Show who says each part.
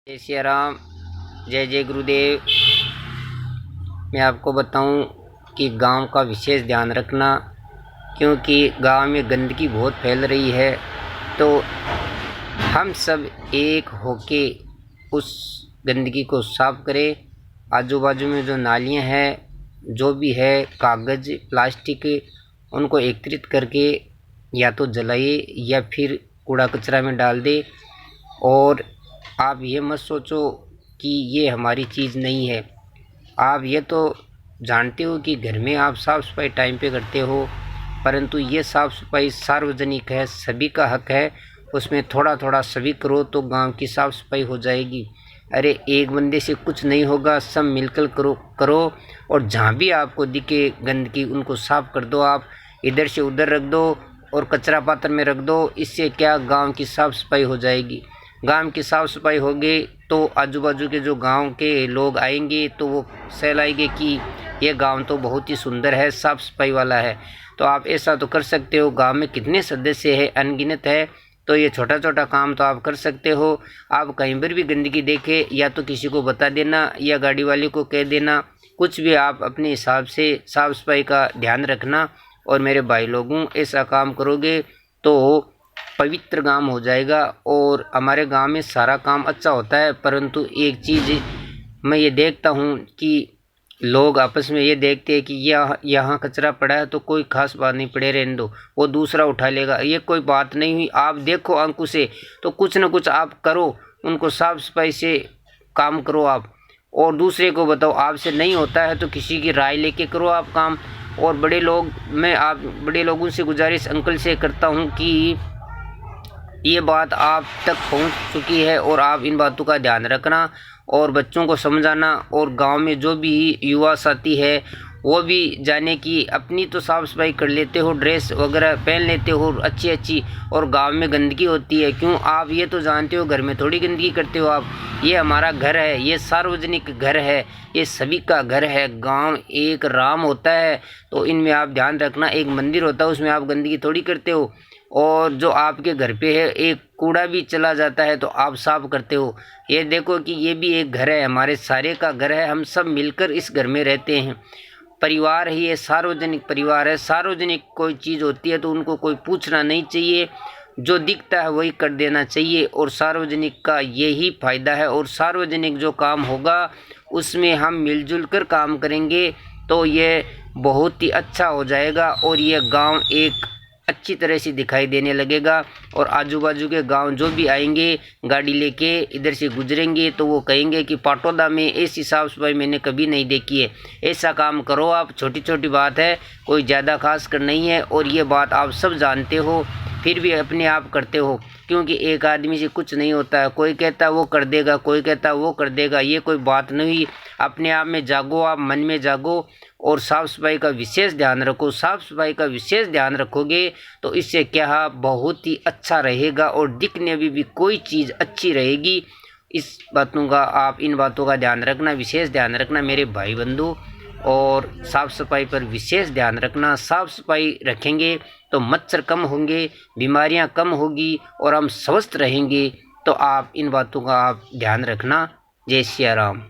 Speaker 1: जय सिया राम। जय जय गुरुदेव। मैं आपको बताऊं कि गांव का विशेष ध्यान रखना, क्योंकि गांव में गंदगी बहुत फैल रही है। तो हम सब एक होके उस गंदगी को साफ करें। आजू बाजू में जो नालियां हैं, जो भी है कागज़ प्लास्टिक, उनको एकत्रित करके या तो जलाइए या फिर कूड़ा कचरा में डाल दे। और आप ये मत सोचो कि ये हमारी चीज़ नहीं है। आप ये तो जानते हो कि घर में आप साफ़ सफाई टाइम पे करते हो, परंतु ये साफ़ सफाई सार्वजनिक है, सभी का हक है। उसमें थोड़ा थोड़ा सभी करो तो गांव की साफ़ सफाई हो जाएगी। अरे एक बंदे से कुछ नहीं होगा, सब मिलकर करो। और जहाँ भी आपको दिखे गंदगी उनको साफ़ कर दो। आप इधर से उधर रख दो और कचरा पात्र में रख दो। इससे क्या गांव की साफ़ सफाई हो जाएगी। गांव की साफ़ सफाई होगी तो आजू बाजू के जो गांव के लोग आएंगे तो वो सहलाएंगे कि ये गांव तो बहुत ही सुंदर है, साफ़ सफाई वाला है। तो आप ऐसा तो कर सकते हो। गांव में कितने सदस्य हैं, अनगिनत है। तो ये छोटा छोटा काम तो आप कर सकते हो। आप कहीं पर भी गंदगी देखे या तो किसी को बता देना या गाड़ी वाले को कह देना, कुछ भी आप अपने हिसाब से साफ़ सफाई का ध्यान रखना। और मेरे भाई लोगों, ऐसा काम करोगे तो पवित्र गांव हो जाएगा। और हमारे गांव में सारा काम अच्छा होता है, परंतु एक चीज़ मैं ये देखता हूँ कि लोग आपस में ये देखते हैं कि यहाँ कचरा पड़ा है तो कोई खास बात नहीं, पड़े रहने दो, वो दूसरा उठा लेगा, ये कोई बात नहीं हुई। आप देखो आंखों से तो कुछ न कुछ आप करो, उनको साफ सफाई से काम करो आप। और दूसरे को बताओ, आपसे नहीं होता है तो किसी की राय लेके करो आप काम। और बड़े लोगों से गुजारिश अंकल से करता हूँ कि ये बात आप तक पहुंच चुकी है और आप इन बातों का ध्यान रखना और बच्चों को समझाना। और गांव में जो भी युवा साथी है वो भी जाने कि अपनी तो साफ़ सफाई कर लेते हो, ड्रेस वगैरह पहन लेते हो अच्छी अच्छी, और गांव में गंदगी होती है। क्यों? आप ये तो जानते हो घर में थोड़ी गंदगी करते हो आप। ये हमारा घर है, ये सार्वजनिक घर है, ये सभी का घर है। गांव एक राम होता है, तो इनमें आप ध्यान रखना। एक मंदिर होता है, उसमें आप गंदगी थोड़ी करते हो। और जो आपके घर पे है, एक कूड़ा भी चला जाता है तो आप साफ करते हो। ये देखो कि ये भी एक घर है, हमारे सारे का घर है, हम सब मिलकर इस घर में रहते हैं। परिवार ही ये सार्वजनिक परिवार है। सार्वजनिक कोई चीज़ होती है तो उनको कोई पूछना नहीं चाहिए, जो दिखता है वही कर देना चाहिए। और सार्वजनिक का यही फायदा है। और सार्वजनिक जो काम होगा उसमें हम मिलजुल कर काम करेंगे तो ये बहुत ही अच्छा हो जाएगा। और ये गांव एक अच्छी तरह से दिखाई देने लगेगा। और आजू बाजू के गांव जो भी आएंगे गाड़ी लेके इधर से गुजरेंगे तो वो कहेंगे कि पाटौदा में ऐसी साफ़ सफाई मैंने कभी नहीं देखी है। ऐसा काम करो आप, छोटी छोटी बात है, कोई ज़्यादा खास कर नहीं है। और ये बात आप सब जानते हो, फिर भी अपने आप करते हो, क्योंकि एक आदमी से कुछ नहीं होता है। कोई कहता है वो कर देगा, कोई कहता है वो कर देगा, ये कोई बात नहीं। अपने आप में जागो, आप मन में जागो और साफ़ सफाई का विशेष ध्यान रखो। साफ़ सफाई का विशेष ध्यान रखोगे तो इससे क्या बहुत ही अच्छा रहेगा और दिखने में भी कोई चीज़ अच्छी रहेगी। इस बातों का आप इन बातों का ध्यान रखना, विशेष ध्यान रखना मेरे भाई बंधु। और साफ़ सफाई पर विशेष ध्यान रखना। साफ़ सफाई रखेंगे तो मच्छर कम होंगे, बीमारियां कम होगी और हम स्वस्थ रहेंगे। तो आप इन बातों का आप ध्यान रखना। जय सिया राम।